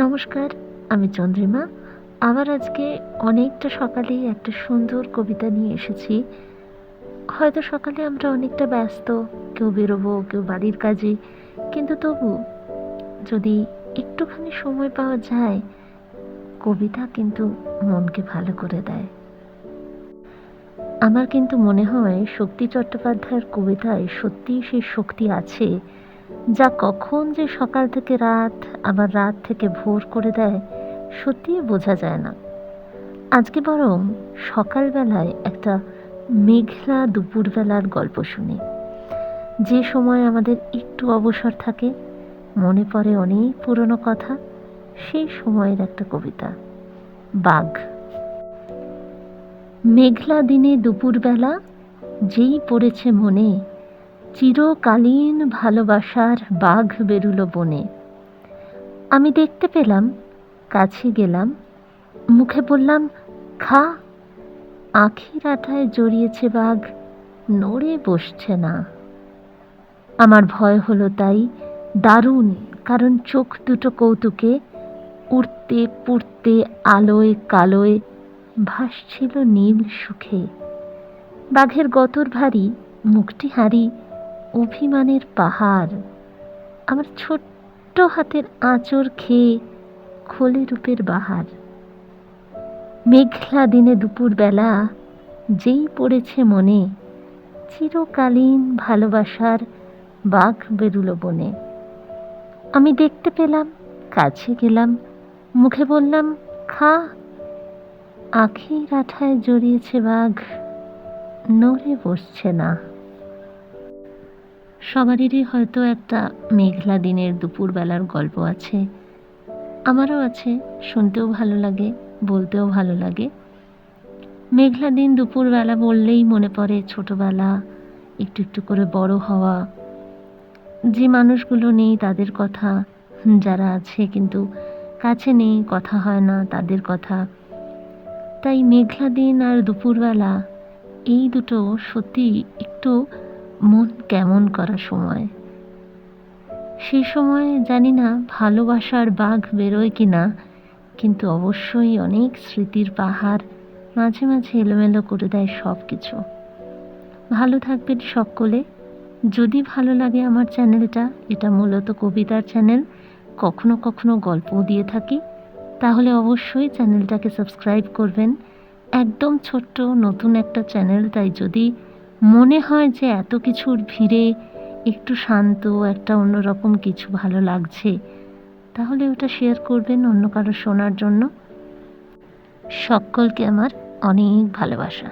নমস্কার, আমি চন্দ্রিমা। আবার আজকে অনেকটা সকালেই একটা সুন্দর কবিতা নিয়ে এসেছি। হয়তো সকালে আমরা অনেকটা ব্যস্ত, কেউ বেরোবো, কেউ বাড়ির কাজে, কিন্তু তবু যদি একটুখানি সময় পাওয়া যায়, কবিতা কিন্তু মনকে ভালো করে দেয়। আমার কিন্তু মনে হয় শক্তি চট্টোপাধ্যায়ের কবিতায় সত্যিই সেই শক্তি আছে, যা কখন যে সকাল থেকে রাত, আবার রাত থেকে ভোর করে দেয়, সত্যিই বোঝা যায় না। আজকে বরং সকালবেলায় একটা মেঘলা দুপুরবেলার গল্প শুনি। যে সময় আমাদের একটু অবসর থাকে, মনে পড়ে অনেক পুরনো কথা, সেই সময়ের একটা কবিতা। বাঘ। মেঘলা দিনে দুপুরবেলা যেই পড়েছে মনে, চিরকালীন ভালোবাসার বাঘ বেরুলো বনে। আমি দেখতে পেলাম, কাছে গেলাম, মুখে বললাম খা। আখের আটায় জড়িয়েছে বাঘ, নড়ে বসছে না। আমার ভয় হলো তাই দারুণ, কারণ চোখ দুটো কৌতুকে উড়তে পুড়তে আলোয় কালোয় ভাসছিল নীল সুখে। বাঘের গতর ভারী, মুখটি হাঁড়ি, অভিমানের পাহাড়। আমার ছোট্ট হাতের আঁচড় খেয়ে খোলে রূপের বাহার। মেঘলা দিনে দুপুরবেলা যেই পড়েছে মনে, চিরকালীন ভালোবাসার বাঘ বেরুলো বনে। আমি দেখতে পেলাম, কাছে গেলাম, মুখে বললাম খা। আখের আঠায় জড়িয়েছে বাঘ, নড়ে বসছে না। সবারই হয়তো একটা মেঘলা দিনের দুপুরবেলার গল্প আছে। আমারও আছে, শুনতেও ভালো লাগে, বলতেও ভালো লাগে। মেঘলা দিন দুপুরবেলা বললেই মনে পড়ে ছোটবেলা, একটু একটু করে বড় হওয়া, যে মানুষগুলো নেই তাদের কথা, যারা আছে কিন্তু কাছে নেই, কথা হয় না তাদের কথা। তাই মেঘলা দিন আর দুপুরবেলা, এই দুটো সত্যি একটু মন কেমন করা সময়। সেই সময় জানি না ভালোবাসার বাঘ বেরোয় কি না, কিন্তু অবশ্যই অনেক স্মৃতির পাহাড় মাঝে মাঝে এলোমেলো করে দেয় সব কিছু। ভালো থাকবেন সকলে। যদি ভালো লাগে আমার চ্যানেলটা, এটা মূলত কবিতার চ্যানেল, কখনো কখনো গল্পও দিয়ে থাকি, তাহলে অবশ্যই চ্যানেলটাকে সাবস্ক্রাইব করবেন। একদম ছোট্ট নতুন একটা চ্যানেল, তাই যদি মনে হয় যে এত কিছুর ভিড়ে একটু শান্ত, একটা অন্যরকম কিছু ভালো লাগছে, তাহলে ওটা শেয়ার করবেন অন্য কারো শোনার জন্য। সকলকে আমার অনেক ভালোবাসা।